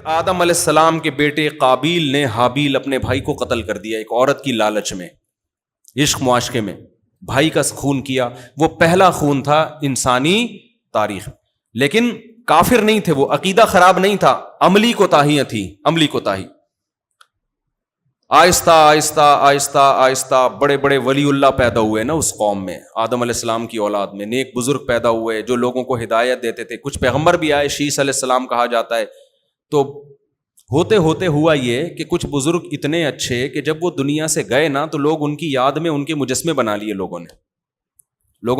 آدم علیہ السلام کے بیٹے قابیل نے حابیل اپنے بھائی کو قتل کر دیا ایک عورت کی لالچ میں، عشق معاشقے میں بھائی کا خون کیا. وہ پہلا خون تھا انسانی تاریخ، لیکن کافر نہیں تھے وہ، عقیدہ خراب نہیں تھا، عملی کوتاہیاں تھیں، عملی کوتاہی. آہستہ آہستہ آہستہ آہستہ بڑے بڑے ولی اللہ پیدا ہوئے نا اس قوم میں، آدم علیہ السلام کی اولاد میں نیک بزرگ پیدا ہوئے جو لوگوں کو ہدایت دیتے تھے. کچھ پیغمبر بھی آئے، شیس علیہ السلام کہا جاتا ہے. تو ہوتے ہوتے ہوا یہ کہ کچھ بزرگ اتنے اچھے کہ جب وہ دنیا سے گئے نا تو لوگ ان کی یاد میں ان کے مجسمے بنا لیے. لوگوں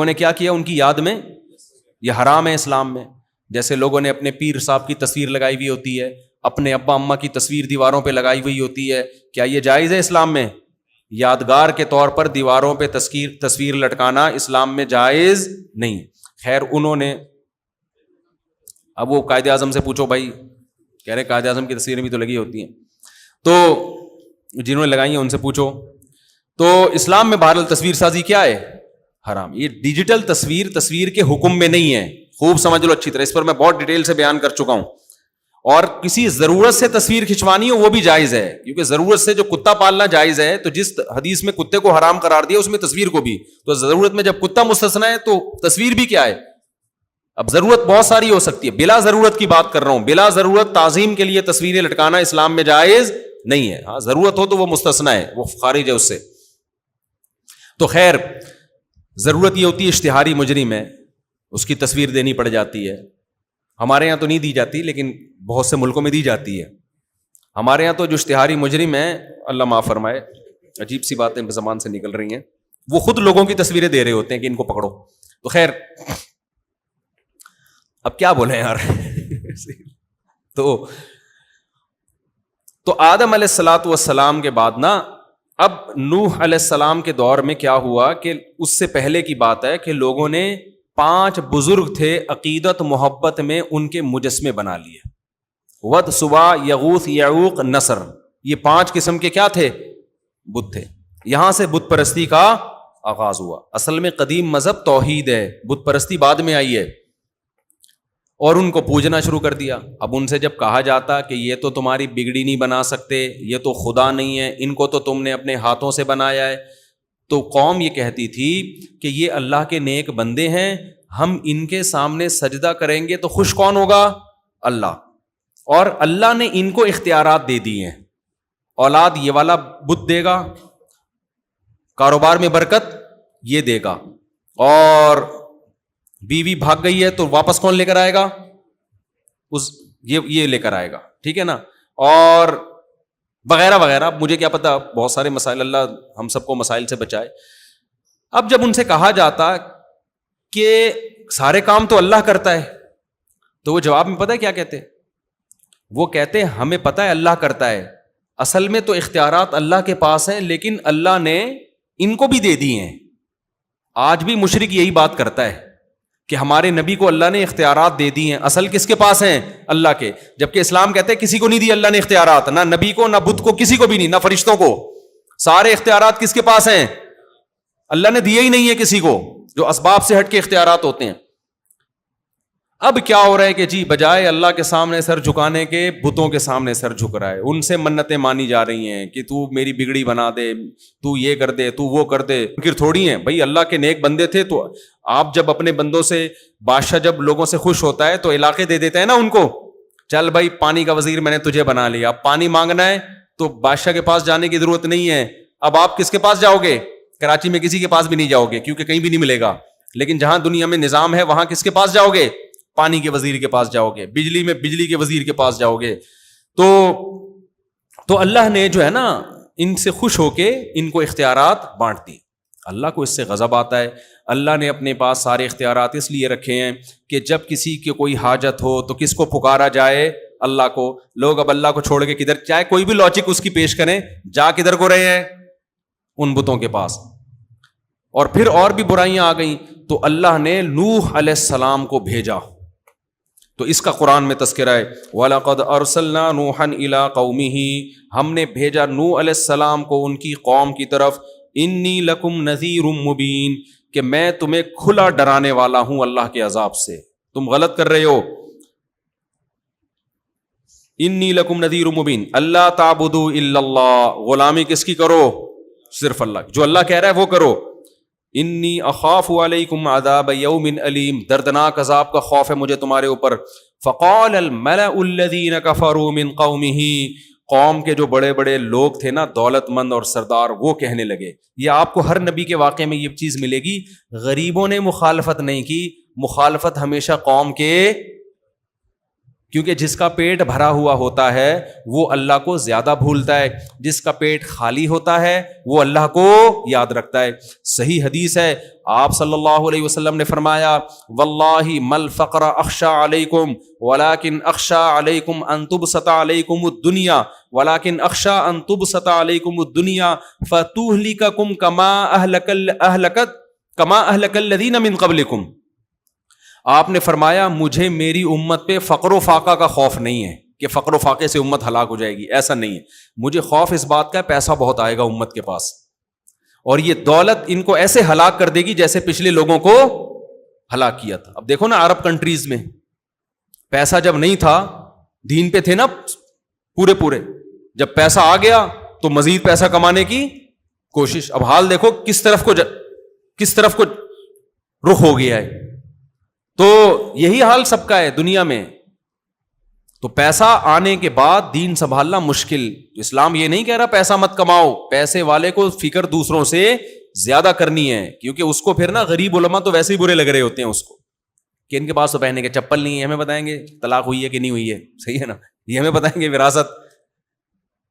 نے کیا کیا ان کی یاد میں؟ یہ حرام ہے اسلام میں. جیسے لوگوں نے اپنے پیر صاحب کی تصویر لگائی ہوئی ہوتی ہے، اپنے ابا اماں کی تصویر دیواروں پہ لگائی ہوئی ہوتی ہے. کیا یہ جائز ہے اسلام میں؟ یادگار کے طور پر دیواروں پہ تصویر لٹکانا اسلام میں جائز نہیں. خیر انہوں نے، اب وہ قائد اعظم سے پوچھو بھائی، کہہ رہے قائد اعظم کی تصویریں بھی تو لگی ہوتی ہیں، تو جنہوں نے لگائی ہیں ان سے پوچھو. تو اسلام میں بہرحال تصویر سازی کیا ہے؟ حرام. یہ ڈیجیٹل تصویر کے حکم میں نہیں ہے، خوب سمجھ لو اچھی طرح، اس پر میں بہت ڈیٹیل سے بیان کر چکا ہوں. اور کسی ضرورت سے تصویر کھنچوانی ہو وہ بھی جائز ہے، کیونکہ ضرورت سے جو کتا پالنا جائز ہے، تو جس حدیث میں کتے کو حرام قرار دیا اس میں تصویر کو بھی، تو ضرورت میں جب کتا مستثنی ہے تو تصویر بھی کیا ہے؟ اب ضرورت بہت ساری ہو سکتی ہے، بلا ضرورت کی بات کر رہا ہوں، بلا ضرورت تعظیم کے لیے تصویریں لٹکانا اسلام میں جائز نہیں ہے. ہاں ضرورت ہو تو وہ مستثنی ہے، وہ خارج ہے اس سے. تو خیر ضرورت یہ ہوتی ہے اشتہاری مجرم ہے اس کی تصویر دینی پڑ جاتی ہے. ہمارے یہاں تو نہیں دی جاتی لیکن بہت سے ملکوں میں دی جاتی ہے. ہمارے یہاں تو جو اشتہاری مجرم ہیں، اللہ معاف فرمائے، عجیب سی باتیں زبان سے نکل رہی ہیں، وہ خود لوگوں کی تصویریں دے رہے ہوتے ہیں کہ ان کو پکڑو. تو خیر اب کیا بولیں یار. تو آدم علیہ الصلوۃ والسلام کے بعد نا، اب نوح علیہ السلام کے دور میں کیا ہوا کہ اس سے پہلے کی بات ہے کہ لوگوں نے 5 بزرگ تھے عقیدت محبت میں ان کے مجسمے بنا لیے. ود، سوا، یغوث، یعوق، نصر، یہ 5 قسم کے کیا تھے؟ بت تھے. یہاں سے بت پرستی کا آغاز ہوا. اصل میں قدیم مذہب توحید ہے، بت پرستی بعد میں آئی ہے، اور ان کو پوجنا شروع کر دیا. اب ان سے جب کہا جاتا کہ یہ تو تمہاری بگڑی نہیں بنا سکتے، یہ تو خدا نہیں ہے، ان کو تو تم نے اپنے ہاتھوں سے بنایا ہے، تو قوم یہ کہتی تھی کہ یہ اللہ کے نیک بندے ہیں، ہم ان کے سامنے سجدہ کریں گے تو خوش کون ہوگا؟ اللہ. اور اللہ نے ان کو اختیارات دے دی ہیں، اولاد یہ والا بت دے گا، کاروبار میں برکت یہ دے گا، اور بیوی بھاگ گئی ہے تو واپس کون لے کر آئے گا؟ یہ لے کر آئے گا، ٹھیک ہے نا، اور وغیرہ وغیرہ. مجھے کیا پتا، بہت سارے مسائل، اللہ ہم سب کو مسائل سے بچائے. اب جب ان سے کہا جاتا کہ سارے کام تو اللہ کرتا ہے، تو وہ جواب میں پتہ ہے کیا کہتے؟ وہ کہتے ہمیں پتہ ہے اللہ کرتا ہے، اصل میں تو اختیارات اللہ کے پاس ہیں، لیکن اللہ نے ان کو بھی دے دی ہیں. آج بھی مشرک یہی بات کرتا ہے کہ ہمارے نبی کو اللہ نے اختیارات دے دی ہیں، اصل کس کے پاس ہیں؟ اللہ کے. جبکہ اسلام کہتے ہیں کسی کو نہیں دی اللہ نے اختیارات، نہ نبی کو، نہ بدھ کو، کسی کو بھی نہیں، نہ فرشتوں کو. سارے اختیارات کس کے پاس ہیں؟ اللہ نے دیے ہی نہیں ہے کسی کو، جو اسباب سے ہٹ کے اختیارات ہوتے ہیں. اب کیا ہو رہا ہے کہ جی بجائے اللہ کے سامنے سر جھکانے کے بتوں کے سامنے سر جھک رہا ہے، ان سے منتیں مانی جا رہی ہیں کہ تو میری بگڑی بنا دے، تو یہ کر دے، تو وہ کر دے. منکر تھوڑی ہیں بھائی، اللہ کے نیک بندے تھے. تو آپ جب اپنے بندوں سے، بادشاہ جب لوگوں سے خوش ہوتا ہے تو علاقے دے دیتا ہے نا ان کو. چل بھائی پانی کا وزیر میں نے تجھے بنا لیا، اب پانی مانگنا ہے تو بادشاہ کے پاس جانے کی ضرورت نہیں ہے. اب آپ کس کے پاس جاؤ گے؟ کراچی میں کسی کے پاس بھی نہیں جاؤ گے کیونکہ کہیں بھی نہیں ملے گا. لیکن جہاں دنیا میں نظام ہے وہاں کس کے پاس جاؤ گے؟ پانی کے وزیر کے پاس جاؤ گے، بجلی میں بجلی کے وزیر کے پاس جاؤ گے. تو اللہ نے جو ہے نا ان سے خوش ہو کے ان کو اختیارات بانٹ دی. اللہ کو اس سے غضب آتا ہے. اللہ نے اپنے پاس سارے اختیارات اس لیے رکھے ہیں کہ جب کسی کی کوئی حاجت ہو تو کس کو پکارا جائے؟ اللہ کو. لوگ اب اللہ کو چھوڑ کے کدھر، چاہے کوئی بھی لاجک اس کی پیش کریں، جا کدھر کو رہے ہیں؟ ان بتوں کے پاس. اور پھر اور بھی برائیاں آ گئیں تو اللہ نے نوح علیہ السلام کو بھیجا. تو اس کا قرآن میں تذکرہ ہے، وَلَقَدْ أَرْسَلْنَا نُوحًا إِلَىٰ قَوْمِهِ، ہم نے بھیجا نوح علیہ السلام کو ان کی قوم کی طرف. إِنِّي لَكُمْ نَذِيرٌ مُبِينٌ، کہ میں تمہیں کھلا ڈرانے والا ہوں اللہ کے عذاب سے، تم غلط کر رہے ہو. انی لکم نذیر مبین اللہ تعبدوا الا اللہ، غلامی کس کی کرو؟ صرف اللہ کی، جو اللہ کہہ رہا ہے وہ کرو. انی اخاف علیکم عذاب یوم علیم، دردناک عذاب کا خوف ہے مجھے تمہارے اوپر. فقال الملأ الذین کفروا من قومہ، قوم کے جو بڑے بڑے لوگ تھے نا، دولت مند اور سردار، وہ کہنے لگے. یہ آپ کو ہر نبی کے واقعے میں یہ چیز ملے گی، غریبوں نے مخالفت نہیں کی، مخالفت ہمیشہ قوم کے، کیونکہ جس کا پیٹ بھرا ہوا ہوتا ہے وہ اللہ کو زیادہ بھولتا ہے، جس کا پیٹ خالی ہوتا ہے وہ اللہ کو یاد رکھتا ہے. صحیح حدیث ہے، آپ صلی اللہ علیہ وسلم نے فرمایا واللہ مل فقر اخشى علیکم ولکن اخشى علیکم ان تبسط علیکم الدنیا ولکن اخشى ان تبسط علیکم الدنیا فتہلککم کما اہلک الذین من قبلکم. آپ نے فرمایا مجھے میری امت پہ فقر و فاقہ کا خوف نہیں ہے کہ فقر و فاقے سے امت ہلاک ہو جائے گی، ایسا نہیں ہے. مجھے خوف اس بات کا ہے پیسہ بہت آئے گا امت کے پاس، اور یہ دولت ان کو ایسے ہلاک کر دے گی جیسے پچھلے لوگوں کو ہلاک کیا تھا. اب دیکھو نا عرب کنٹریز میں پیسہ جب نہیں تھا، دین پہ تھے نا پورے، جب پیسہ آ گیا تو مزید پیسہ کمانے کی کوشش. اب حال دیکھو کس طرف کو رخ ہو گیا ہے. تو یہی حال سب کا ہے دنیا میں. تو پیسہ آنے کے بعد دین سنبھالنا مشکل. اسلام یہ نہیں کہہ رہا پیسہ مت کماؤ، پیسے والے کو فکر دوسروں سے زیادہ کرنی ہے، کیونکہ اس کو پھر نا غریب علماء تو ویسے ہی برے لگ رہے ہوتے ہیں اس کو کہ ان کے پاس تو پہننے کے چپل نہیں ہے، ہمیں بتائیں گے طلاق ہوئی ہے کہ نہیں ہوئی ہے، صحیح ہے نا، یہ ہمیں بتائیں گے وراثت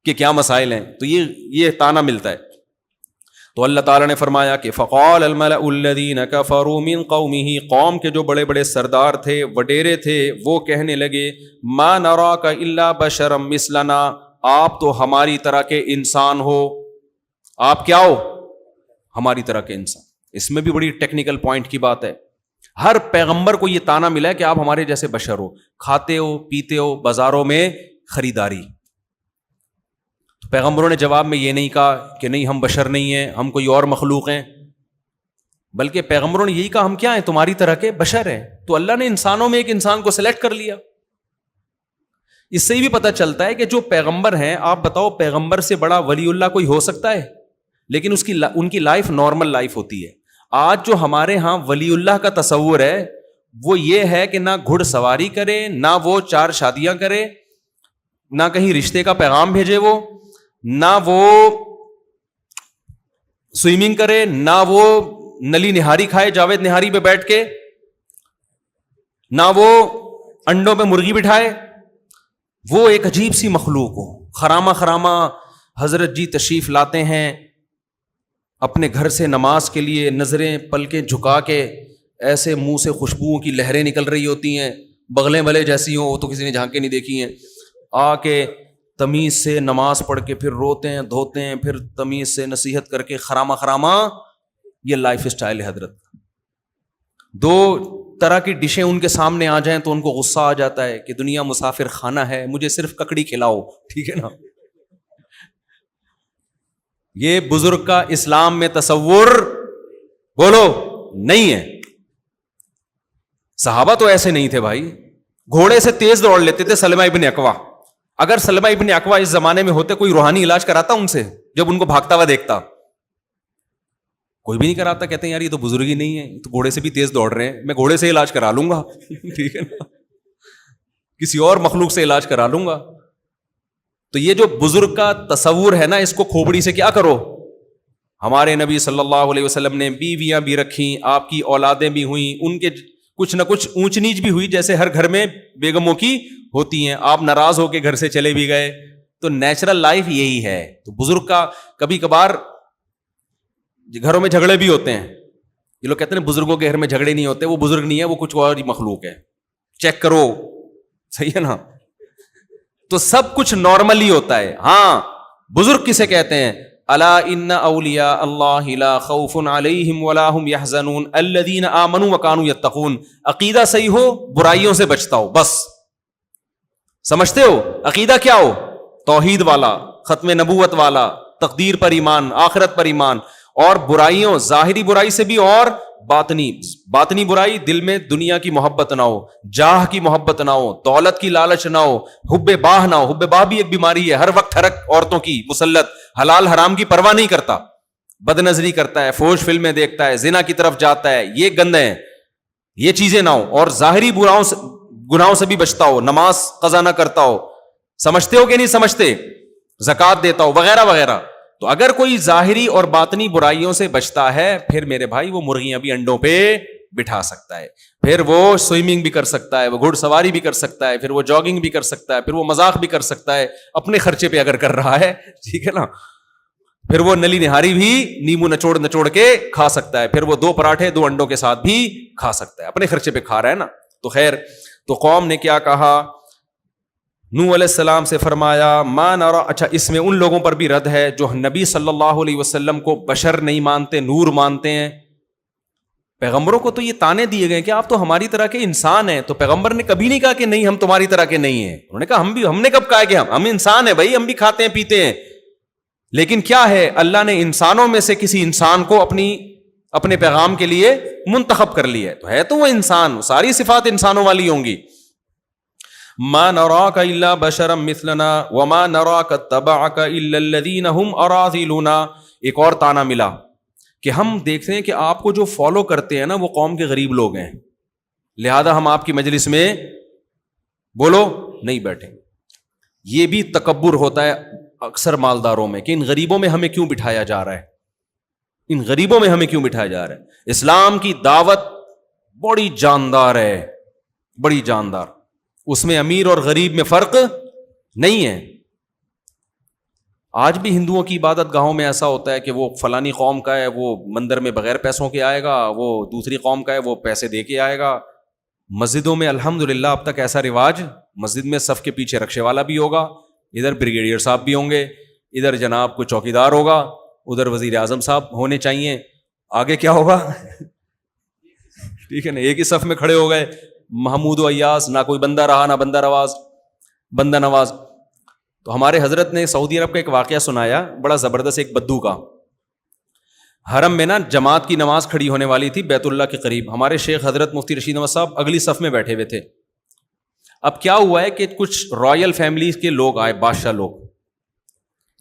کے کیا مسائل ہیں. تو یہ تانا ملتا ہے. تو اللہ تعالیٰ نے فرمایا کہ فقال الملأ الذین کفروا من قومہ، قوم کے جو بڑے بڑے سردار تھے، وڈیرے تھے، وہ کہنے لگے ما نراک الا بشرا مثلنا، آپ تو ہماری طرح کے انسان ہو. آپ کیا ہو؟ ہماری طرح کے انسان. اس میں بھی بڑی ٹیکنیکل پوائنٹ کی بات ہے. ہر پیغمبر کو یہ تانا ملا ہے کہ آپ ہمارے جیسے بشر ہو، کھاتے ہو پیتے ہو، بازاروں میں خریداری. پیغمبروں نے جواب میں یہ نہیں کہا کہ نہیں ہم بشر نہیں ہیں، ہم کوئی اور مخلوق ہیں، بلکہ پیغمبروں نے یہی کہا ہم کیا ہیں؟ تمہاری طرح کے بشر ہیں. تو اللہ نے انسانوں میں ایک انسان کو سلیکٹ کر لیا. اس سے بھی پتہ چلتا ہے کہ جو پیغمبر ہیں، آپ بتاؤ پیغمبر سے بڑا ولی اللہ کوئی ہو سکتا ہے؟ لیکن ان کی لائف نارمل لائف ہوتی ہے. آج جو ہمارے ہاں ولی اللہ کا تصور ہے وہ یہ ہے کہ نہ گھڑ سواری کرے، نہ وہ 4 شادیاں کرے، نہ کہیں رشتے کا پیغام بھیجے، وہ نہ وہ سوئمنگ کرے، نہ وہ نلی نہاری کھائے جاوید نہاری پہ بیٹھ کے، نہ وہ انڈوں پہ مرغی بٹھائے. وہ ایک عجیب سی مخلوق ہو. خرامہ حضرت جی تشریف لاتے ہیں اپنے گھر سے نماز کے لیے، نظریں پلکیں جھکا کے، ایسے منہ سے خوشبوؤں کی لہریں نکل رہی ہوتی ہیں، بغلیں بلے جیسی ہوں، وہ تو کسی نے جھانک کے نہیں دیکھی ہیں. آ کے تمیز سے نماز پڑھ کے پھر روتے ہیں دھوتے ہیں، پھر تمیز سے نصیحت کر کے خرامہ. یہ لائف اسٹائل ہے حضرت. 2 طرح کی ڈشیں ان کے سامنے آ جائیں تو ان کو غصہ آ جاتا ہے کہ دنیا مسافر خانہ ہے، مجھے صرف ککڑی کھلاؤ، ٹھیک ہے نا. یہ بزرگ کا اسلام میں تصور بولو نہیں ہے. صحابہ تو ایسے نہیں تھے بھائی، گھوڑے سے تیز دوڑ لیتے تھے. سلمہ ابن اکوا، اگر سلمہ ابن اکوا اس زمانے میں ہوتے، کوئی روحانی علاج کراتا ان سے؟ جب ان کو بھاگتا ہوا دیکھتا کوئی بھی نہیں کراتا. کہتے ہیں یار یہ تو بزرگ ہی نہیں ہے، تو گھوڑے سے بھی تیز دوڑ رہے ہیں، میں گھوڑے سے علاج کرا لوں گا ٹھیک ہے نا، کسی اور مخلوق سے علاج کرا لوں گا. تو یہ جو بزرگ کا تصور ہے نا، اس کو کھوپڑی سے کیا کرو. ہمارے نبی صلی اللہ علیہ وسلم نے بیویاں بھی رکھیں، آپ کی اولادیں بھی ہوئیں، ان کے کچھ نہ کچھ اونچ نیچ بھی ہوئی، جیسے ہر گھر میں بیگموں کی ہوتی ہیں. آپ ناراض ہو کے گھر سے چلے بھی گئے. تو نیچرل لائف یہی ہے. تو بزرگ کا کبھی کبھار گھروں میں جھگڑے بھی ہوتے ہیں. یہ لوگ کہتے ہیں بزرگوں کے گھر میں جھگڑے نہیں ہوتے، وہ بزرگ نہیں ہے، وہ کچھ اور مخلوق ہے، چیک کرو، صحیح ہے نا. تو سب کچھ نارمل ہی ہوتا ہے. ہاں بزرگ کسے کہتے ہیں؟ الا ان اولیاء اللہ لا خوف علیہم ولا هم يحزنون الذین آمنوا وكانوا يتقون. عقیدہ صحیح ہو، برائیوں سے بچتا ہو، بس. سمجھتے ہو عقیدہ کیا ہو؟ توحید والا، ختم نبوت والا، تقدیر پر ایمان، آخرت پر ایمان، اور برائیوں، ظاہری برائی سے بھی اور باطنی برائی دل میں دنیا کی محبت نہ ہو, جاہ کی محبت نہ ہو, دولت کی لالچ نہ ہو, حب باہ نہ ہو. حب باہ بھی ایک بیماری ہے, ہر وقت ہرک عورتوں کی مسلط, حلال حرام کی پرواہ نہیں کرتا, بد نظری کرتا ہے, فوش فلمیں دیکھتا ہے, زنا کی طرف جاتا ہے, یہ گندے ہیں, یہ چیزیں نہ ہو. اور ظاہری گناہوں سے بھی بچتا ہو, نماز قضا نہ کرتا ہو, سمجھتے ہو کہ نہیں سمجھتے, زکوٰۃ دیتا ہو, وغیرہ وغیرہ. تو اگر کوئی ظاہری اور باطنی برائیوں سے بچتا ہے, پھر میرے بھائی وہ مرغیاں بھی انڈوں پہ بٹھا سکتا ہے, پھر وہ سوئمنگ بھی کر سکتا ہے, وہ گھڑ سواری بھی کر سکتا ہے, پھر وہ جاگنگ بھی کر سکتا ہے, پھر وہ مذاق بھی کر سکتا ہے اپنے خرچے پہ اگر کر رہا ہے, ٹھیک ہے نا, پھر وہ نلی نہاری بھی نیمو نچوڑ کے کھا سکتا ہے, پھر وہ 2 پراٹھے 2 انڈوں کے ساتھ بھی کھا سکتا ہے, اپنے خرچے پہ کھا رہا ہے نا. تو خیر, تو قوم نے کیا کہا, نوح علیہ السلام سے فرمایا ما نرا. اچھا, اس میں ان لوگوں پر بھی رد ہے جو نبی صلی اللہ علیہ وسلم کو بشر نہیں مانتے, نور مانتے ہیں. پیغمبروں کو تو یہ تانے دیے گئے کہ آپ تو ہماری طرح کے انسان ہیں, تو پیغمبر نے کبھی نہیں کہا کہ نہیں ہم تمہاری طرح کے نہیں ہیں. انہوں نے کہا ہم نے کب کہا کہ ہم انسان ہیں بھائی, ہم بھی کھاتے ہیں پیتے ہیں. لیکن کیا ہے, اللہ نے انسانوں میں سے کسی انسان کو اپنے پیغام کے لیے منتخب کر لیا ہے, تو وہ انسان, ساری صفات انسانوں والی ہوں گی. ما نراک الا بشرا مثلنا وما نراک اتبعک الا الذین هم اراذلنا. ایک اور تانا ملا کہ ہم دیکھتے ہیں کہ آپ کو جو فالو کرتے ہیں نا وہ قوم کے غریب لوگ ہیں, لہذا ہم آپ کی مجلس میں بولو نہیں بیٹھیں. یہ بھی تکبر ہوتا ہے اکثر مالداروں میں کہ ان غریبوں میں ہمیں کیوں بٹھایا جا رہا ہے, ان غریبوں میں ہمیں کیوں بٹھایا جا رہا ہے. اسلام کی دعوت بڑی جاندار ہے, بڑی جاندار, اس میں امیر اور غریب میں فرق نہیں ہے. آج بھی ہندوؤں کی عبادت گاہوں میں ایسا ہوتا ہے کہ وہ فلانی قوم کا ہے, وہ مندر میں بغیر پیسوں کے آئے گا, وہ دوسری قوم کا ہے وہ پیسے دے کے آئے گا. مسجدوں میں الحمدللہ اب تک ایسا رواج, مسجد میں صف کے پیچھے رکشے والا بھی ہوگا, ادھر بریگیڈیئر صاحب بھی ہوں گے, ادھر جناب کو چوکیدار ہوگا, ادھر وزیر اعظم صاحب ہونے چاہیے, آگے کیا ہوگا ٹھیک ہے نا, ایک ہی صف میں کھڑے ہو گئے, محمود و ایاس, نہ کوئی بندہ رہا نہ بندہ نواز. تو ہمارے حضرت نے سعودی عرب کا ایک واقعہ سنایا بڑا زبردست, ایک بدو کا. حرم میں نا جماعت کی نماز کھڑی ہونے والی تھی بیت اللہ کے قریب, ہمارے شیخ حضرت مفتی رشید احمد صاحب اگلی صف میں بیٹھے ہوئے تھے. اب کیا ہوا ہے کہ کچھ رائل فیملی کے لوگ آئے, بادشاہ لوگ,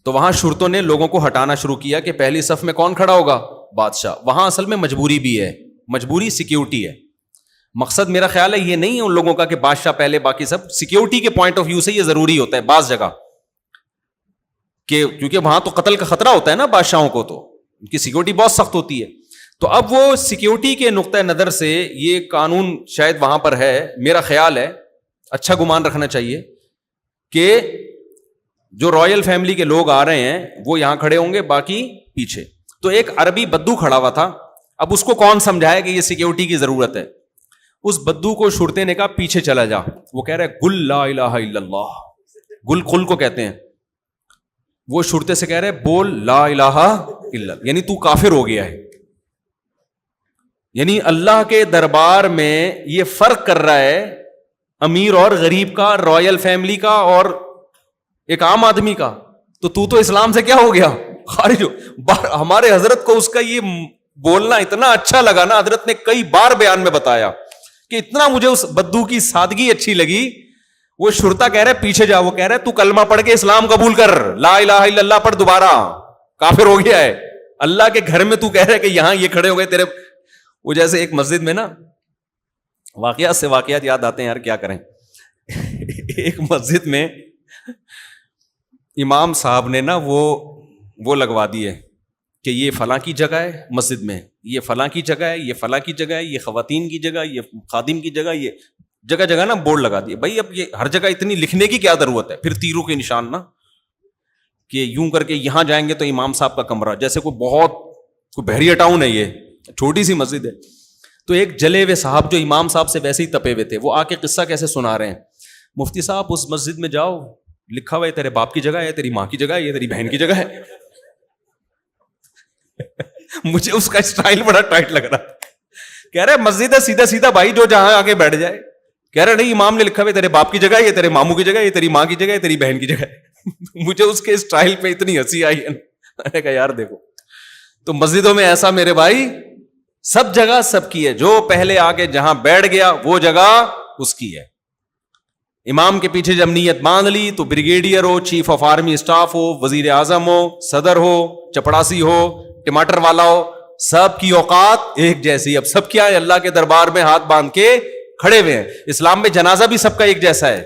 تو وہاں شرطوں نے لوگوں کو ہٹانا شروع کیا کہ پہلی صف میں کون کھڑا ہوگا, بادشاہ. وہاں اصل میں مجبوری بھی ہے, مجبوری سیکیورٹی ہے. مقصد میرا خیال ہے یہ نہیں ہے ان لوگوں کا کہ بادشاہ پہلے باقی سب, سیکیورٹی کے پوائنٹ آف ویو سے یہ ضروری ہوتا ہے بعض جگہ, کہ کیونکہ وہاں تو قتل کا خطرہ ہوتا ہے نا بادشاہوں کو, تو ان کی سیکیورٹی بہت سخت ہوتی ہے. تو اب وہ سیکیورٹی کے نقطۂ نظر سے یہ قانون شاید وہاں پر ہے, میرا خیال ہے, اچھا گمان رکھنا چاہیے کہ جو رائل فیملی کے لوگ آ رہے ہیں وہ یہاں کھڑے ہوں گے, باقی پیچھے. تو ایک عربی بدو کھڑا ہوا تھا, اب اس کو کون سمجھائے کہ یہ سیکیورٹی کی ضرورت ہے. اس بدو کو شرطے نے کہا پیچھے چلا جا. وہ کہہ رہے گل لا الہ الا اللہ, گل قل کو کہتے ہیں. وہ شرطے سے کہہ رہے بول لا الہ الا اللہ, یعنی تو کافر ہو گیا ہے. یعنی اللہ کے دربار میں یہ فرق کر رہا ہے امیر اور غریب کا, رائل فیملی کا اور ایک عام آدمی کا. تو اسلام سے کیا ہو گیا, خارج ہو. ہمارے حضرت کو اس کا یہ بولنا اتنا اچھا لگا نا, حضرت نے کئی بار بیان میں بتایا کہ اتنا مجھے اس بدو کی سادگی اچھی لگی. وہ شرطا کہہ رہے پیچھے جا, وہ کہہ رہے تو کلمہ پڑھ کے اسلام قبول کر, لا الہ الا اللہ پڑھ, دوبارہ کافر ہو گیا ہے. اللہ کے گھر میں تو کہہ رہے کہ یہاں یہ کھڑے ہو گئے تیرے. وہ جیسے ایک مسجد میں نا, واقعات سے واقعات یاد آتے ہیں یار, کیا کریں. ایک مسجد میں امام صاحب نے نا وہ لگوا دیے کہ یہ فلاں کی جگہ ہے مسجد میں, یہ فلاں کی جگہ ہے, یہ فلاں کی جگہ ہے, یہ خواتین کی جگہ, یہ خادم کی جگہ, یہ جگہ جگہ نا بورڈ لگا دیے. بھائی اب یہ ہر جگہ اتنی لکھنے کی کیا ضرورت ہے, پھر تیروں کے نشان نا, کہ یوں کر کے یہاں جائیں گے تو امام صاحب کا کمرہ, جیسے کوئی بحریہ ٹاؤن ہے, یہ چھوٹی سی مسجد ہے. تو ایک جلے ہوئے صاحب جو امام صاحب سے ویسے ہی تپے ہوئے تھے, وہ آ کے قصہ کیسے سنا رہے ہیں, مفتی صاحب اس مسجد میں جاؤ, لکھا ہوا ہے تیرے باپ کی جگہ ہے, تیری ماں کی جگہ ہے, یہ تیری بہن کی جگہ ہے. مجھے اس کا اسٹائل بڑا ٹائٹ لگ رہا. کہہ رہے مسجد ہے سیدھا سیدھا بھائی, جو جہاں آگے بیٹھ جائے. کہہ رہے نہیں, امام نے لکھا ہوا ہے تیرے باپ کی جگہ ہے, یہ تیرے ماموں کی جگہ ہے, یہ تیری ماں کی جگہ ہے, تیری بہن کی جگہ ہے. مجھے اس کے اسٹائل پہ اتنی ہنسی آئی ہے, میں نے کہا یار دیکھو, تو مسجدوں میں ایسا میرے بھائی سب جگہ سب کی ہے, جو پہلے آ کے جہاں بیٹھ گیا وہ جگہ اس کی ہے. امام کے پیچھے جب نیت باندھ لی تو بریگیڈیئر ہو, چیف آف آرمی اسٹاف ہو, وزیر اعظم ہو, صدر ہو, چپڑاسی ہو, ٹماٹر والا ہو, سب کی اوقات ایک جیسی. اب سب کیا ہے, اللہ کے دربار میں ہاتھ باندھ کے کھڑے ہوئے ہیں. اسلام میں جنازہ بھی سب کا ایک جیسا ہے.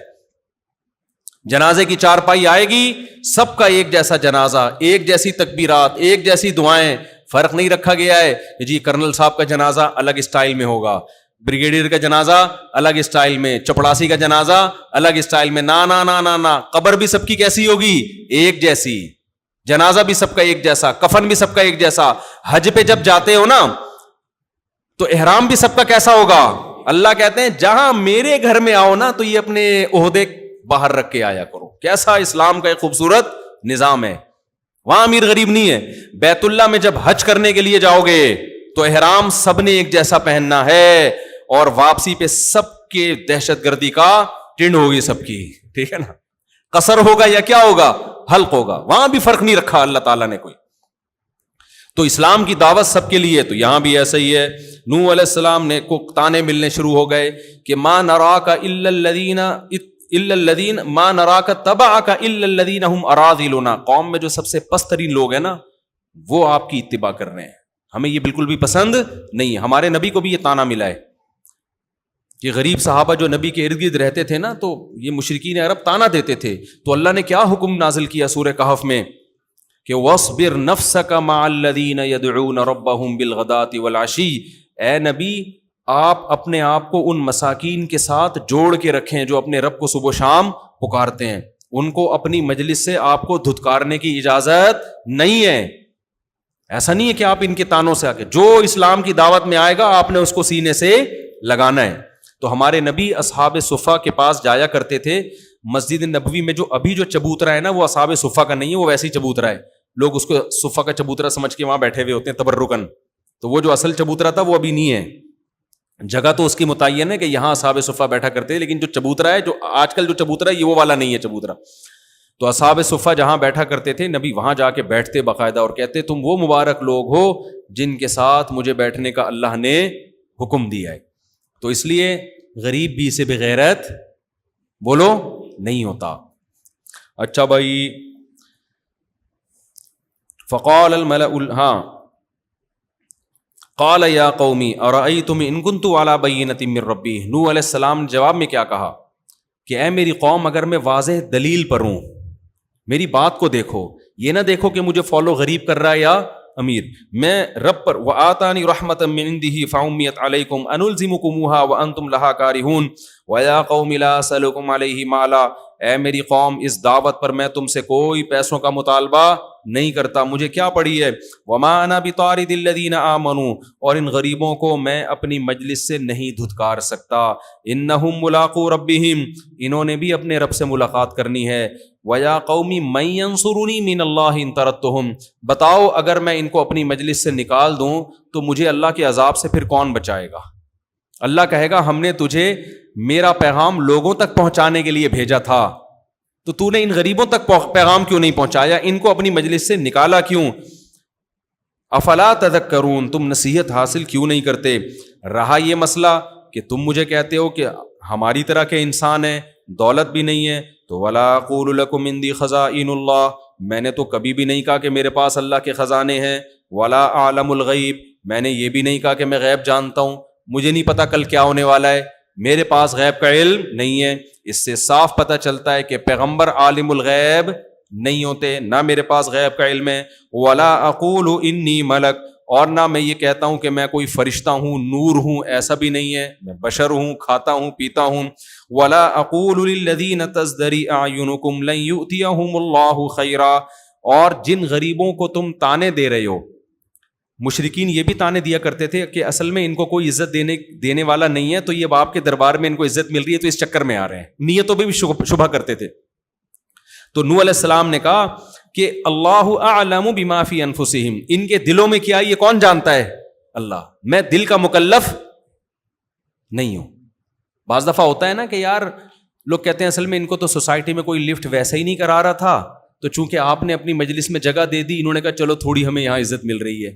جنازے کی چارپائی آئے گی, سب کا ایک جیسا جنازہ, ایک جیسی تکبیرات, ایک جیسی دعائیں. فرق نہیں رکھا گیا ہے کہ جی کرنل صاحب کا جنازہ الگ اسٹائل میں ہوگا, بریگیڈیئر کا جنازہ الگ اسٹائل میں, چپڑاسی کا جنازہ الگ اسٹائل میں. نا نا نا نا نا, قبر بھی سب کی کیسی ہوگی, ایک جیسی. جنازہ بھی سب کا ایک جیسا, کفن بھی سب کا ایک جیسا. حج پہ جب جاتے ہو نا تو احرام بھی سب کا کیسا ہوگا. اللہ کہتے ہیں جہاں میرے گھر میں آؤ نا تو یہ اپنے عہدے باہر رکھ کے آیا کرو. کیسا اسلام کا ایک خوبصورت نظام ہے. وہاں امیر غریب نہیں ہے. بیت اللہ میں جب حج کرنے کے لیے جاؤ گے تو احرام سب نے ایک جیسا پہننا ہے, اور واپسی پہ سب کے دہشت گردی کا ٹنڈ ہوگی سب کی, ٹھیک ہے نا. قصر ہوگا یا کیا ہوگا, حلق ہوگا. وہاں بھی فرق نہیں رکھا اللہ تعالیٰ نے کوئی. تو اسلام کی دعوت سب کے لیے, تو یہاں بھی ایسا ہی ہے. نوح علیہ السلام نے کو تانے ملنے شروع ہو گئے کہ ما نراک الا الذین ما نراک تبعک الا الذین هم اراذلنا. قوم میں جو سب سے پست ترین لوگ ہیں نا وہ آپ کی اتباع کر رہے ہیں, ہمیں یہ بالکل بھی پسند نہیں. ہمارے نبی کو بھی یہ تانا ملا ہے کہ غریب صحابہ جو نبی کے ارد گرد رہتے تھے نا تو یہ مشرکین عرب تانا دیتے تھے. تو اللہ نے کیا حکم نازل کیا سورہ کہف میں کہ وَاصْبِرْ نَفْسَكَ مَعَ الَّذِينَ يَدْعُونَ رَبَّهُمْ بِالْغَدَاةِ وَالْعَشِيِّ. اے نبی آپ اپنے آپ کو ان مساکین کے ساتھ جوڑ کے رکھیں جو اپنے رب کو صبح و شام پکارتے ہیں. ان کو اپنی مجلس سے آپ کو دھتکارنے کی اجازت نہیں ہے. ایسا نہیں ہے کہ آپ ان کے تانوں سے آ کے, جو اسلام کی دعوت میں آئے گا آپ نے اس کو سینے سے لگانا ہے. تو ہمارے نبی اصحاب صفہ کے پاس جایا کرتے تھے. مسجد نبوی میں جو ابھی جو چبوترا ہے نا وہ اصحاب صفہ کا نہیں ہے, وہ ویسے ہی چبوترا ہے. لوگ اس کو صفہ کا چبوترا سمجھ کے وہاں بیٹھے ہوئے ہوتے ہیں تبرکن. تو وہ جو اصل چبوترا تھا وہ ابھی نہیں ہے. جگہ تو اس کی متعین ہے کہ یہاں اصحاب صفہ بیٹھا کرتے ہیں, لیکن جو چبوترا ہے, جو آج کل جو چبوترا ہے یہ وہ والا نہیں ہے چبوترا. تو اصحاب صفہ جہاں بیٹھا کرتے تھے نبی وہاں جا کے بیٹھتے باقاعدہ اور کہتے تم وہ مبارک لوگ ہو جن کے ساتھ مجھے بیٹھنے کا اللہ نے حکم دیا ہے. تو اس لیے غریب بھی اسے بغیرت بولو نہیں ہوتا. اچھا بھائی, فقال الملأ قال یا قومی ارأیتم ان کنت علی بینۃ من ربی. نوح علیہ السلام نے جواب میں کیا کہا کہ اے میری قوم اگر میں واضح دلیل پر ہوں, میری بات کو دیکھو, یہ نہ دیکھو کہ مجھے فالو غریب کر رہا ہے یا امیر. میں رب پر وآتانی رحمۃ من عنده فعمیت علیکم انلزمکموها وانتم لها کارہون ویا قوم لا اسألکم علیہ مالا. اے میری قوم اس دعوت پر میں تم سے کوئی پیسوں کا مطالبہ نہیں کرتا, مجھے کیا پڑی ہے. وما انا بطارد الذین آمنوا, اور ان غریبوں کو میں اپنی مجلس سے نہیں دھتکار سکتا. انہم ملاقو ربہم, انہوں نے بھی اپنے رب سے ملاقات کرنی ہے. ویا قومی من ینصرنی من اللہ ان طردتہم, بتاؤ اگر میں ان کو اپنی مجلس سے نکال دوں تو مجھے اللہ کے عذاب سے پھر کون بچائے گا. اللہ کہے گا ہم نے تجھے میرا پیغام لوگوں تک پہنچانے کے لیے بھیجا تھا, تو نے ان غریبوں تک پیغام کیوں نہیں پہنچایا, ان کو اپنی مجلس سے نکالا کیوں. افلا تذکرون, تم نصیحت حاصل کیوں نہیں کرتے. رہا یہ مسئلہ کہ تم مجھے کہتے ہو کہ ہماری طرح کے انسان ہیں, دولت بھی نہیں ہے, تو ولا اقول لکم عندی خزائن اللہ, میں نے تو کبھی بھی نہیں کہا کہ میرے پاس اللہ کے خزانے ہیں. ولا اعلم الغیب, میں نے یہ بھی نہیں کہا کہ میں غیب جانتا ہوں, مجھے نہیں پتا کل کیا ہونے والا ہے, میرے پاس غیب کا علم نہیں ہے. اس سے صاف پتہ چلتا ہے کہ پیغمبر عالم الغیب نہیں ہوتے, نہ میرے پاس غیب کا علم ہے. ولا اقول انی ملک, اور نہ میں یہ کہتا ہوں کہ میں کوئی فرشتہ ہوں, نور ہوں, ایسا بھی نہیں ہے, میں بشر ہوں, کھاتا ہوں, پیتا ہوں. ولا اقول للذین تزدری اعینکم لن یؤتیہم اللہ خیرا, اور جن غریبوں کو تم تانے دے رہے ہو, مشرکین یہ بھی تانے دیا کرتے تھے کہ اصل میں ان کو کوئی عزت دینے والا نہیں ہے, تو یہ آپ کے دربار میں ان کو عزت مل رہی ہے تو اس چکر میں آ رہے ہیں. نیتوں پہ بھی شبہ کرتے تھے. تو نوح علیہ السلام نے کہا کہ اللہ اعلم بما فی انفسہم, ان کے دلوں میں کیا یہ کون جانتا ہے, اللہ, میں دل کا مکلف نہیں ہوں. بعض دفعہ ہوتا ہے نا کہ یار لوگ کہتے ہیں اصل میں ان کو تو سوسائٹی میں کوئی لفٹ ویسا ہی نہیں کرا رہا تھا, تو چونکہ آپ نے اپنی مجلس میں جگہ دے دی, انہوں نے کہا چلو تھوڑی ہمیں یہاں عزت مل رہی ہے,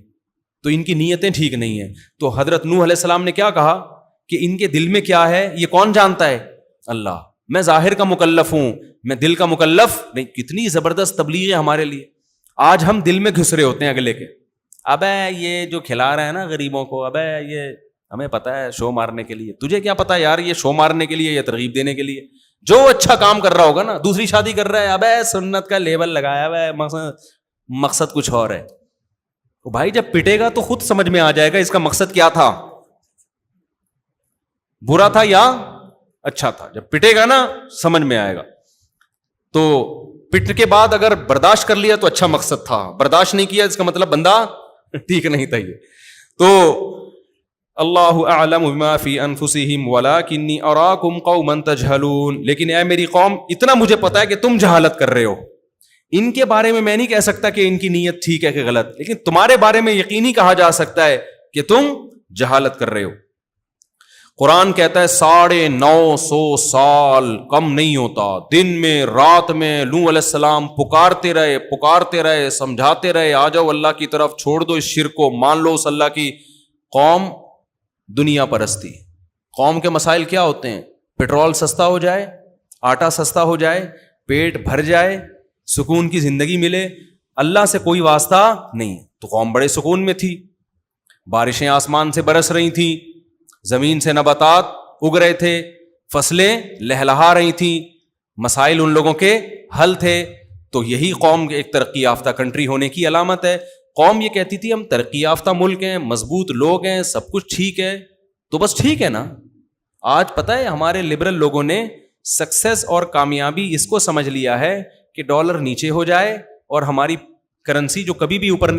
تو ان کی نیتیں ٹھیک نہیں ہیں. تو حضرت نوح علیہ السلام نے کیا کہا کہ ان کے دل میں کیا ہے یہ کون جانتا ہے؟ اللہ. میں ظاہر کا مکلف ہوں, میں دل کا مکلف نہیں. کتنی زبردست تبلیغ ہے ہمارے لیے. آج ہم دل میں گھس رہے ہوتے ہیں اگلے کے, ابے یہ جو کھلا رہا ہے نا غریبوں کو, ابے یہ ہمیں پتا ہے شو مارنے کے لیے. تجھے کیا پتا یار یہ شو مارنے کے لیے یا ترغیب دینے کے لیے؟ جو اچھا کام کر رہا ہوگا نا, دوسری شادی کر رہا ہے, ابے سنت کا لیبل لگایا ہوا ہے, مقصد کچھ اور ہے. بھائی جب پٹے گا تو خود سمجھ میں آ جائے گا اس کا مقصد کیا تھا, برا تھا یا اچھا تھا. جب پٹے گا نا سمجھ میں آئے گا. تو پٹ کے بعد اگر برداشت کر لیا تو اچھا مقصد تھا, برداشت نہیں کیا اس کا مطلب بندہ ٹھیک نہیں تھا. یہ تو اللہ اعلم بما فی انفسہم ولکنی اراکم قوما تجہلون. لیکن اے میری قوم اتنا مجھے پتا ہے کہ تم جہالت کر رہے ہو. ان کے بارے میں نہیں کہہ سکتا کہ ان کی نیت ٹھیک ہے کہ غلط, لیکن تمہارے بارے میں یقینی کہا جا سکتا ہے کہ تم جہالت کر رہے ہو. قرآن کہتا ہے 950 سال کم نہیں ہوتا, دن میں رات میں نوح علیہ السلام پکارتے رہے سمجھاتے رہے, آ جاؤ اللہ کی طرف, چھوڑ دو اس شرک کو, مان لو اس اللہ کی. قوم دنیا پرستی. قوم کے مسائل کیا ہوتے ہیں؟ پیٹرول سستا ہو جائے, آٹا سستا ہو جائے, پیٹ بھر جائے, سکون کی زندگی ملے, اللہ سے کوئی واسطہ نہیں. تو قوم بڑے سکون میں تھی, بارشیں آسمان سے برس رہی تھیں, زمین سے نباتات اگ رہے تھے, فصلیں لہلہا رہی تھیں, مسائل ان لوگوں کے حل تھے. تو یہی قوم ایک ترقی یافتہ کنٹری ہونے کی علامت ہے. قوم یہ کہتی تھی ہم ترقی یافتہ ملک ہیں, مضبوط لوگ ہیں, سب کچھ ٹھیک ہے. تو بس ٹھیک ہے نا. آج پتہ ہے ہمارے لبرل لوگوں نے سکسیس اور کامیابی اس کو سمجھ لیا ہے کہ ڈالر نیچے ہو جائے اور ہماری کرنسی جو کبھی بھی اوپر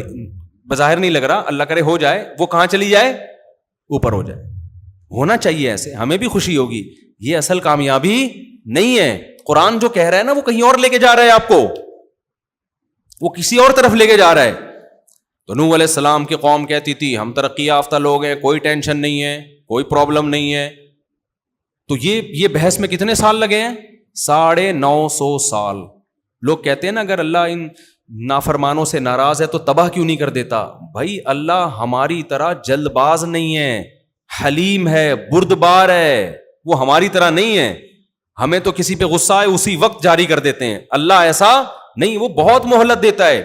بظاہر نہیں لگ رہا, اللہ کرے ہو جائے, وہ کہاں چلی جائے؟ اوپر ہو جائے. ہونا چاہیے ایسے, ہمیں بھی خوشی ہوگی. یہ اصل کامیابی نہیں ہے. قرآن جو کہہ رہا ہے نا وہ کہیں اور لے کے جا رہا ہے آپ کو, وہ کسی اور طرف لے کے جا رہا ہے. تو نوح علیہ السلام کی قوم کہتی تھی ہم ترقی یافتہ لوگ ہیں, کوئی ٹینشن نہیں ہے, کوئی پرابلم نہیں ہے. تو یہ بحث میں کتنے سال لگے ہیں؟ 950 سال. لوگ کہتے ہیں نا اگر اللہ ان نافرمانوں سے ناراض ہے تو تباہ کیوں نہیں کر دیتا؟ بھائی اللہ ہماری طرح جلد باز نہیں ہے, حلیم ہے, بردبار ہے. وہ ہماری طرح نہیں ہے, ہمیں تو کسی پہ غصہ ہے اسی وقت جاری کر دیتے ہیں. اللہ ایسا نہیں, وہ بہت مہلت دیتا ہے.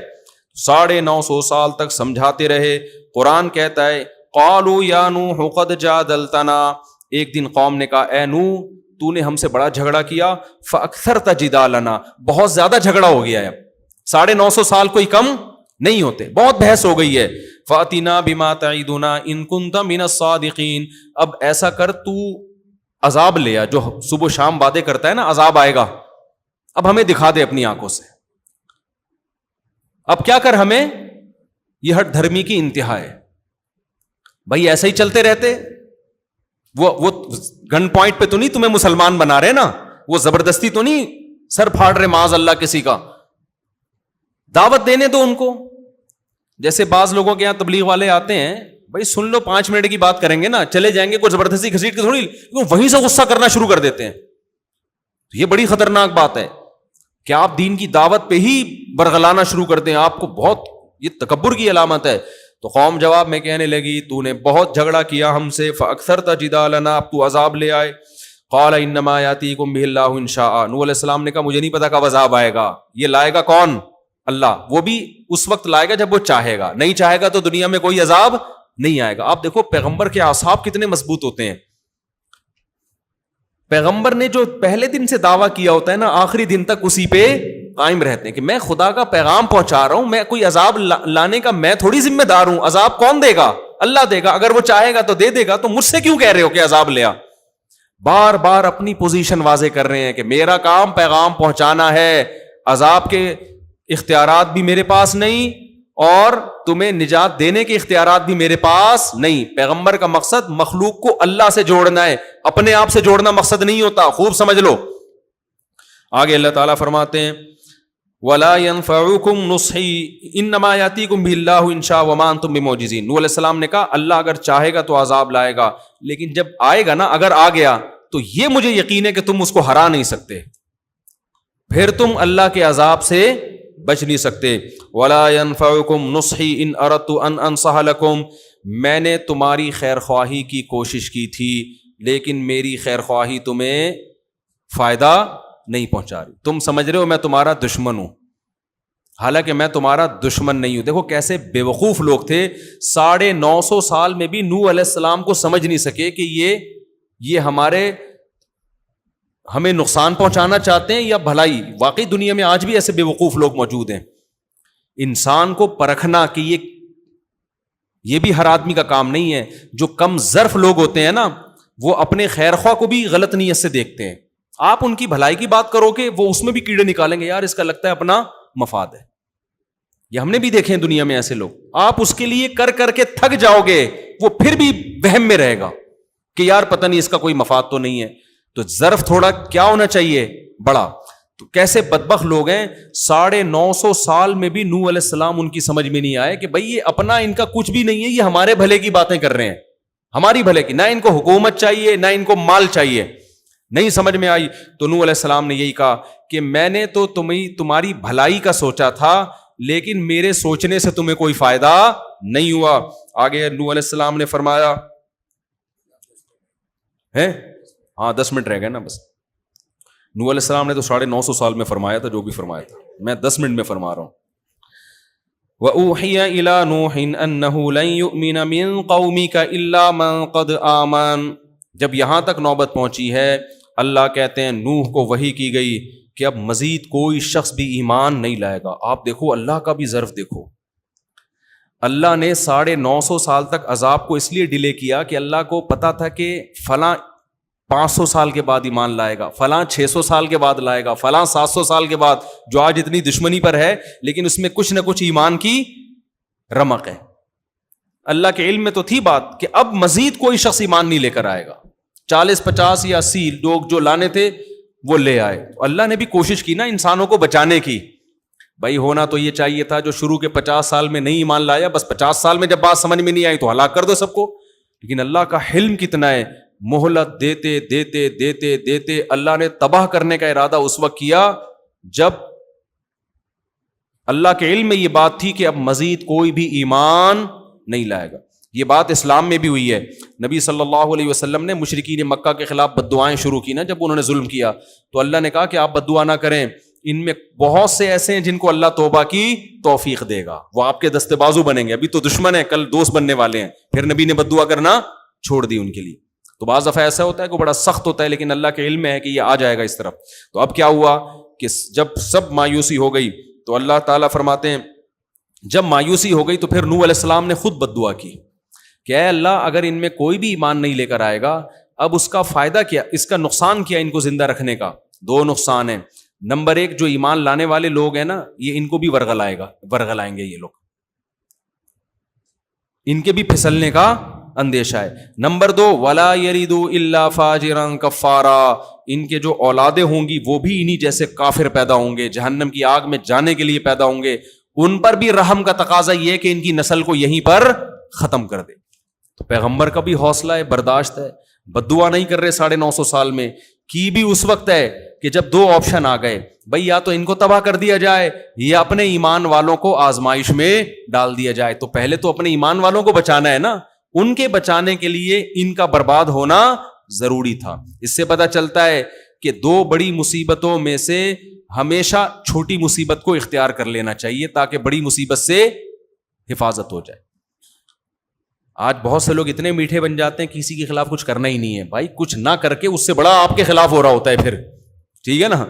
950 سال تک سمجھاتے رہے. قرآن کہتا ہے قالوا یا نوح قد جادلتنا. ایک دن قوم نے کہا اے نوح تو نے ہم سے بڑا جھگڑا کیا, فاکثرت جدالنا, بہت زیادہ جھگڑا ہو گیا ہے. 950 سال کوئی کم نہیں ہوتے, بہت بحث ہو گئی ہے. فاتنا بما تعیدنا ان کنت من الصادقین. اب ایسا کر تو عذاب لے آ, جو صبح شام وعدے کرتا ہے نا عذاب آئے گا, اب ہمیں دکھا دے اپنی آنکھوں سے. اب کیا کر, ہمیں یہ ہٹ دھرمی کی انتہا ہے. بھائی ایسے ہی چلتے رہتے, وہ گن پوائنٹ پہ تو نہیں تمہیں مسلمان بنا رہے نا, وہ زبردستی تو نہیں سر پھاڑ رہے معاذ اللہ کسی کا. دعوت دینے دو ان کو. جیسے بعض لوگوں کے یہاں تبلیغ والے آتے ہیں, بھائی سن لو 5 منٹ کی بات کریں گے نا, چلے جائیں گے, کوئی زبردستی گھسیٹ کے تھوڑی, وہیں سے غصہ کرنا شروع کر دیتے ہیں. یہ بڑی خطرناک بات ہے کہ آپ دین کی دعوت پہ ہی برگلانا شروع کر دیں. آپ کو بہت, یہ تکبر کی علامت ہے. تو قوم جواب میں کہنے لگی تو نے بہت جھگڑا کیا ہم سے, فاکثرت جدالنا, اب تو عذاب لے آئے. قال انما یاتیکم بہ اللہ ان شاء. نوح علیہ السلام نے کہا مجھے نہیں پتا کب عذاب آئے گا, یہ لائے گا کون؟ اللہ. وہ بھی اس وقت لائے گا جب وہ چاہے گا, نہیں چاہے گا تو دنیا میں کوئی عذاب نہیں آئے گا. آپ دیکھو پیغمبر کے اعصاب کتنے مضبوط ہوتے ہیں. پیغمبر نے جو پہلے دن سے دعویٰ کیا ہوتا ہے نا, آخری دن تک اسی پہ قائم رہتے ہیں کہ میں خدا کا پیغام پہنچا رہا ہوں, میں کوئی عذاب لانے کا میں تھوڑی ذمہ دار ہوں. عذاب کون دے گا؟ اللہ دے گا. اگر وہ چاہے گا تو دے دے گا, تو مجھ سے کیوں کہہ رہے ہو کہ عذاب لیا؟ بار بار اپنی پوزیشن واضح کر رہے ہیں کہ میرا کام پیغام پہنچانا ہے, عذاب کے اختیارات بھی میرے پاس نہیں اور تمہیں نجات دینے کے اختیارات بھی میرے پاس نہیں. پیغمبر کا مقصد مخلوق کو اللہ سے جوڑنا ہے, اپنے آپ سے جوڑنا مقصد نہیں ہوتا. خوب سمجھ لو. آگے اللہ تعالیٰ فرماتے ہیں وَلَا يَنْفَعُكُمْ نُصْحِي إِنَّمَا يَأْتِيكُمْ بِهِ اللَّهُ إِنْ شَاءَ وَمَا أَنْتُمْ بِمُعْجِزِينَ. نوح علیہ السلام نے کہا اللہ اگر چاہے گا تو عذاب لائے گا, لیکن جب آئے گا نا, اگر آ گیا تو یہ مجھے یقین ہے کہ تم اس کو ہرا نہیں سکتے, پھر تم اللہ کے عذاب سے بچ نہیں سکتے. ولا ينفعكم نصحي ان اردت ان انصح لكم, میں نے تمہاری خیر خواہی کی کوشش کی تھی لیکن میری خیر خواہی تمہیں فائدہ نہیں پہنچا رہی. تم سمجھ رہے ہو میں تمہارا دشمن ہوں, حالانکہ میں تمہارا دشمن نہیں ہوں. دیکھو کیسے بے وقوف لوگ تھے, 950 سال میں بھی نوح علیہ السلام کو سمجھ نہیں سکے کہ یہ ہمیں نقصان پہنچانا چاہتے ہیں یا بھلائی. واقعی دنیا میں آج بھی ایسے بے وقوف لوگ موجود ہیں. انسان کو پرکھنا کہ یہ بھی ہر آدمی کا کام نہیں ہے. جو کم ظرف لوگ ہوتے ہیں نا, وہ اپنے خیر خواہ کو بھی غلط نیت سے دیکھتے ہیں. آپ ان کی بھلائی کی بات کرو کہ وہ اس میں بھی کیڑے نکالیں گے, یار اس کا لگتا ہے اپنا مفاد ہے. یہ ہم نے بھی دیکھے ہیں دنیا میں ایسے لوگ. آپ اس کے لیے کر کر کے تھک جاؤ گے, وہ پھر بھی وہم میں رہے گا کہ یار پتہ نہیں اس کا کوئی مفاد تو نہیں ہے. تو ظرف تھوڑا کیا ہونا چاہیے, بڑا. تو کیسے بدبخت لوگ ہیں, 950 سال میں بھی نوح علیہ السلام ان کی سمجھ میں نہیں آئے کہ بھائی یہ اپنا ان کا کچھ بھی نہیں ہے, یہ ہمارے بھلے کی باتیں کر رہے ہیں, ہماری بھلے کی. نہ ان کو حکومت چاہیے نہ ان کو مال چاہیے. نہیں سمجھ میں آئی تو نوح علیہ السلام نے یہی کہا کہ میں نے تو تمہاری بھلائی کا سوچا تھا لیکن میرے سوچنے سے تمہیں کوئی فائدہ نہیں ہوا. آگے نوح علیہ السلام نے فرمایا ہے, ہاں 10 منٹ رہ گئے نا بس. نوح علیہ السلام نے تو 950 سال میں فرمایا تھا جو بھی فرمایا تھا, میں 10 منٹ میں فرما رہا ہوں. وَأُوحِيَ إِلَىٰ نُوحٍ أَنَّهُ لَن يُؤْمِنَ مِن قَوْمِكَ إِلَّا مَن قَدْ آمَنَ. جب یہاں تک نوبت پہنچی ہے, اللہ کہتے ہیں نوح کو وحی کی گئی کہ اب مزید کوئی شخص بھی ایمان نہیں لائے گا. آپ دیکھو اللہ کا بھی ظرف دیکھو. اللہ نے 950 سال تک عذاب کو اس لیے ڈیلے کیا کہ اللہ کو پتا تھا کہ فلاں 500 سال کے بعد ایمان لائے گا, فلاں 600 سال کے بعد لائے گا, فلاں 700 سال کے بعد, جو آج اتنی دشمنی پر ہے لیکن اس میں کچھ نہ کچھ ایمان کی رمق ہے. اللہ کے علم میں تو تھی بات کہ اب مزید کوئی شخص ایمان نہیں لے کر آئے گا. 40 50 یا 80 لوگ جو لانے تھے وہ لے آئے. تو اللہ نے بھی کوشش کی نا انسانوں کو بچانے کی. بھائی ہونا تو یہ چاہیے تھا جو شروع کے 50 سال میں نہیں ایمان لایا, بس 50 سال میں جب بات سمجھ میں نہیں آئی تو ہلاک کر دو سب کو. لیکن اللہ کا حلم کتنا ہے, مہلت دیتے دیتے دیتے دیتے اللہ نے تباہ کرنے کا ارادہ اس وقت کیا جب اللہ کے علم میں یہ بات تھی کہ اب مزید کوئی بھی ایمان نہیں لائے گا. یہ بات اسلام میں بھی ہوئی ہے. نبی صلی اللہ علیہ وسلم نے مشرکین مکہ کے خلاف بد دعائیں شروع کی نا جب انہوں نے ظلم کیا, تو اللہ نے کہا کہ آپ بد دعا نہ کریں, ان میں بہت سے ایسے ہیں جن کو اللہ توبہ کی توفیق دے گا, وہ آپ کے دستے بازو بنیں گے. ابھی تو دشمن ہیں, کل دوست بننے والے ہیں. پھر نبی نے بد دعا کرنا چھوڑ دی ان کے لیے. تو بعض دفعہ ایسا ہوتا ہے کہ بڑا سخت ہوتا ہے لیکن اللہ کے علم میں ہے کہ یہ آ جائے گا اس طرف. تو اب کیا ہوا کہ جب سب مایوسی ہو گئی تو اللہ تعالیٰ فرماتے ہیں جب مایوسی ہو گئی تو پھر نوح علیہ السلام نے خود بد دعا کی کہ اے اللہ اگر ان میں کوئی بھی ایمان نہیں لے کر آئے گا اب اس کا فائدہ کیا, اس کا نقصان کیا ان کو زندہ رکھنے کا. 2 نقصان ہیں. نمبر 1 جو ایمان لانے والے لوگ ہیں نا یہ ان کو بھی ورغلائیں گے, یہ لوگ ان کے بھی پھسلنے کا اندیشہ ہے. نمبر 2 ولا یریدو الا فاجرا کفارا, ان کے جو اولادیں ہوں گی وہ بھی انہی جیسے کافر پیدا ہوں گے, جہنم کی آگ میں جانے کے لیے پیدا ہوں گے. ان پر بھی رحم کا تقاضا یہ کہ ان کی نسل کو یہیں پر ختم کر دے. تو پیغمبر کا بھی حوصلہ ہے, برداشت ہے, بد دعا نہیں کر رہے 950 سال میں کی بھی اس وقت ہے کہ جب 2 آپشن آ گئے, بھائی یا تو ان کو تباہ کر دیا جائے یا اپنے ایمان والوں کو آزمائش میں ڈال دیا جائے. تو پہلے تو اپنے ایمان والوں کو بچانا ہے نا, ان کے بچانے کے لیے ان کا برباد ہونا ضروری تھا. اس سے پتہ چلتا ہے کہ 2 بڑی مصیبتوں میں سے ہمیشہ چھوٹی مصیبت کو اختیار کر لینا چاہیے تاکہ بڑی مصیبت سے حفاظت ہو جائے. آج بہت سے لوگ اتنے میٹھے بن جاتے ہیں کسی کے خلاف کچھ کرنا ہی نہیں ہے. بھائی کچھ نہ کر کے اس سے بڑا آپ کے خلاف ہو رہا ہوتا ہے پھر, ٹھیک ہے نا.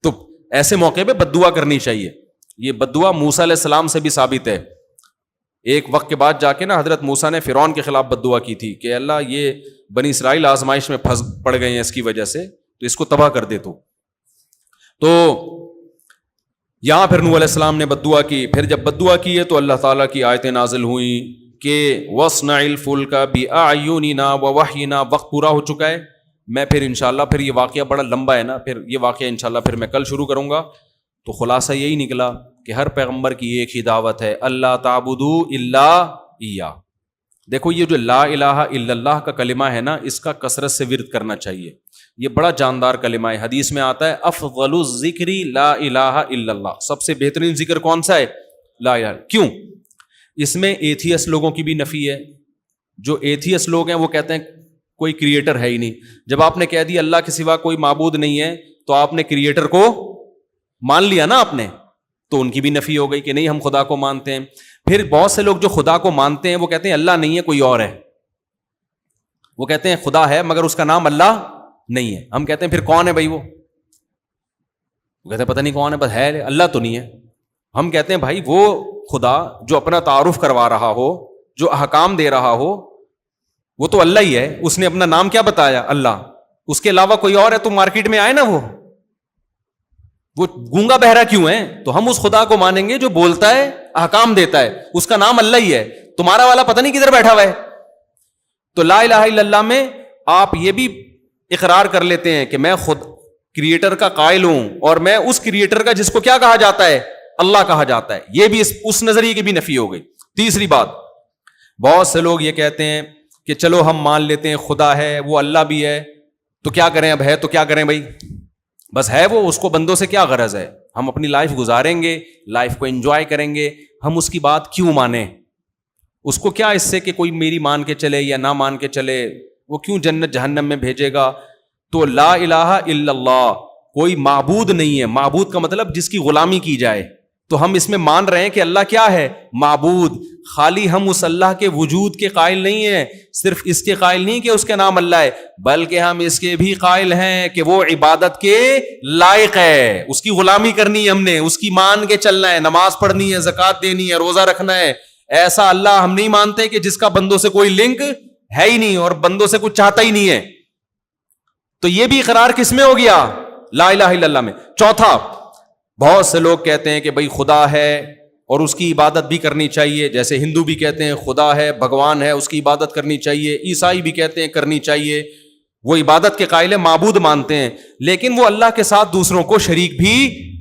تو ایسے موقع پہ بد دعا کرنی چاہیے. یہ بد دعا موسیٰ علیہ السلام سے بھی ثابت ہے. ایک وقت کے بعد جا کے نا حضرت موسیٰ نے فرعون کے خلاف بد دعا کی تھی کہ اللہ یہ بنی اسرائیل آزمائش میں پھنس پڑ گئے ہیں اس کی وجہ سے, تو اس کو تباہ کر دے. تو یہاں پھر نوح علیہ السلام نے بد دعا کی. پھر جب بد دعا کی ہے تو اللہ تعالیٰ کی آیتیں نازل ہوئیں کہ وَاصْنَعِ الْفُلْكَ بِأَعْيُنِنَا وَوَحْيِنَا. وقت پورا ہو چکا ہے. میں پھر انشاءاللہ پھر یہ واقعہ بڑا لمبا ہے نا, پھر یہ واقعہ انشاءاللہ پھر میں کل شروع کروں گا. تو خلاصہ یہی نکلا کہ ہر پیغمبر کی ایک ہی دعوت ہے, اللہ تعبدوا الا ایہ. دیکھو یہ جو لا الہ الا اللہ کا کلمہ ہے نا, اس کا کثرت سے ورد کرنا چاہیے. یہ بڑا جاندار کلمہ ہے. حدیث میں آتا ہے افضل الذکر لا الہ الا اللہ, سب سے بہترین ذکر کون سا ہے؟ لا الہ. کیوں؟ اس میں ایتھیس لوگوں کی بھی نفی ہے. جو ایتھیس لوگ ہیں وہ کہتے ہیں کوئی کریٹر ہے ہی نہیں. جب آپ نے کہہ دیا اللہ کے سوا کوئی معبود نہیں ہے تو آپ نے کریٹر کو مان لیا نا آپ نے, تو ان کی بھی نفی ہو گئی کہ نہیں ہم خدا کو مانتے ہیں. پھر بہت سے لوگ جو خدا کو مانتے ہیں وہ کہتے ہیں اللہ نہیں ہے کوئی اور ہے. وہ کہتے ہیں خدا ہے مگر اس کا نام اللہ نہیں ہے. ہم کہتے ہیں پھر کون ہے بھائی؟ وہ کہتے ہیں پتہ نہیں کون ہے, بس ہے اللہ تو نہیں ہے. ہم کہتے ہیں بھائی وہ خدا جو اپنا تعارف کروا رہا ہو, جو احکام دے رہا ہو, وہ تو اللہ ہی ہے. اس نے اپنا نام کیا بتایا؟ اللہ. اس کے علاوہ کوئی اور ہے تو مارکیٹ میں آئے نا, وہ گونگا بہرا کیوں ہے؟ تو ہم اس خدا کو مانیں گے جو بولتا ہے, احکام دیتا ہے, اس کا نام اللہ ہی ہے. تمہارا والا پتہ نہیں کدھر بیٹھا ہوا ہے. تو لا الہ الا اللہ میں آپ یہ بھی اقرار کر لیتے ہیں کہ میں خود کریٹر کا قائل ہوں, اور میں اس کریٹر کا جس کو کیا کہا جاتا ہے؟ اللہ کہا جاتا ہے. یہ بھی اس نظریے کی بھی نفی ہو گئی. تیسری بات, بہت سے لوگ یہ کہتے ہیں کہ چلو ہم مان لیتے ہیں خدا ہے, وہ اللہ بھی ہے, تو کیا کریں؟ اب ہے تو کیا کریں بھائی؟ بس ہے وہ, اس کو بندوں سے کیا غرض ہے؟ ہم اپنی لائف گزاریں گے, لائف کو انجوائے کریں گے, ہم اس کی بات کیوں مانیں؟ اس کو کیا اس سے کہ کوئی میری مان کے چلے یا نہ مان کے چلے, وہ کیوں جنت جہنم میں بھیجے گا؟ تو لا الہ الا اللہ, کوئی معبود نہیں ہے. معبود کا مطلب جس کی غلامی کی جائے. تو ہم اس میں مان رہے ہیں کہ اللہ کیا ہے؟ معبود. خالی ہم اس اللہ کے وجود کے قائل نہیں ہیں, صرف اس کے قائل نہیں کہ اس کے نام اللہ ہے, بلکہ ہم اس کے بھی قائل ہیں کہ وہ عبادت کے لائق ہے. اس کی غلامی کرنی ہے ہم نے, اس کی مان کے چلنا ہے, نماز پڑھنی ہے, زکوٰۃ دینی ہے, روزہ رکھنا ہے. ایسا اللہ ہم نہیں مانتے کہ جس کا بندوں سے کوئی لنک ہے ہی نہیں اور بندوں سے کچھ چاہتا ہی نہیں ہے. تو یہ بھی اقرار کس میں ہو گیا؟ لا الہ الا اللہ میں. چوتھا, بہت سے لوگ کہتے ہیں کہ بھائی خدا ہے اور اس کی عبادت بھی کرنی چاہیے. جیسے ہندو بھی کہتے ہیں خدا ہے, بھگوان ہے, اس کی عبادت کرنی چاہیے. عیسائی بھی کہتے ہیں کرنی چاہیے. وہ عبادت کے قائل ہیں, معبود مانتے ہیں, لیکن وہ اللہ کے ساتھ دوسروں کو شریک بھی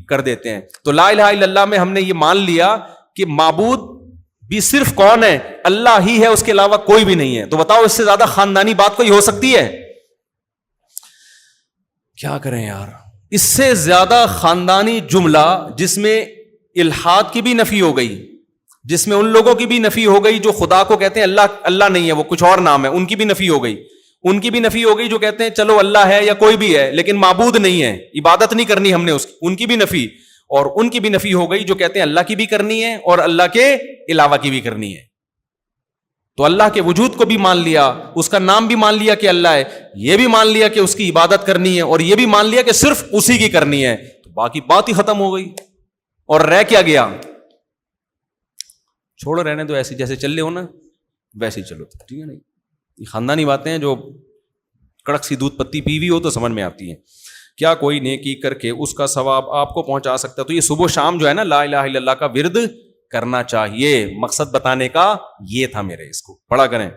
کر دیتے ہیں. تو لا الہ الا اللہ میں ہم نے یہ مان لیا کہ معبود بھی صرف کون ہے؟ اللہ ہی ہے, اس کے علاوہ کوئی بھی نہیں ہے. تو بتاؤ اس سے زیادہ خاندانی بات کوئی ہو سکتی ہے؟ کیا کریں یار, اس سے زیادہ خاندانی جملہ جس میں الحاد کی بھی نفی ہو گئی, جس میں ان لوگوں کی بھی نفی ہو گئی جو خدا کو کہتے ہیں اللہ نہیں ہے, وہ کچھ اور نام ہے, ان کی بھی نفی ہو گئی. ان کی بھی نفی ہو گئی جو کہتے ہیں چلو اللہ ہے یا کوئی بھی ہے لیکن معبود نہیں ہے, عبادت نہیں کرنی ہم نے اس کی, ان کی بھی نفی. اور ان کی بھی نفی ہو گئی جو کہتے ہیں اللہ کی بھی کرنی ہے اور اللہ کے علاوہ کی بھی کرنی ہے. تو اللہ کے وجود کو بھی مان لیا, اس کا نام بھی مان لیا کہ اللہ ہے, یہ بھی مان لیا کہ اس کی عبادت کرنی ہے, اور یہ بھی مان لیا کہ صرف اسی کی کرنی ہے. تو باقی بات ہی ختم ہو گئی. اور رہ کیا گیا؟ چھوڑو, رہنے دو, ایسی جیسے چل رہے ہو نا ویسے ہی چلو, ٹھیک ہے. نہیں, یہ خاندانی باتیں ہیں جو کڑک سی دودھ پتی پی ہوئی ہو تو سمجھ میں آتی ہیں. کیا کوئی نیکی کر کے اس کا ثواب آپ کو پہنچا سکتا ہے؟ تو یہ صبح شام جو ہے نا لا الہ الا اللہ کا ورد کرنا چاہیے. مقصد بتانے کا یہ تھا میرے, اس کو پڑھا کریں.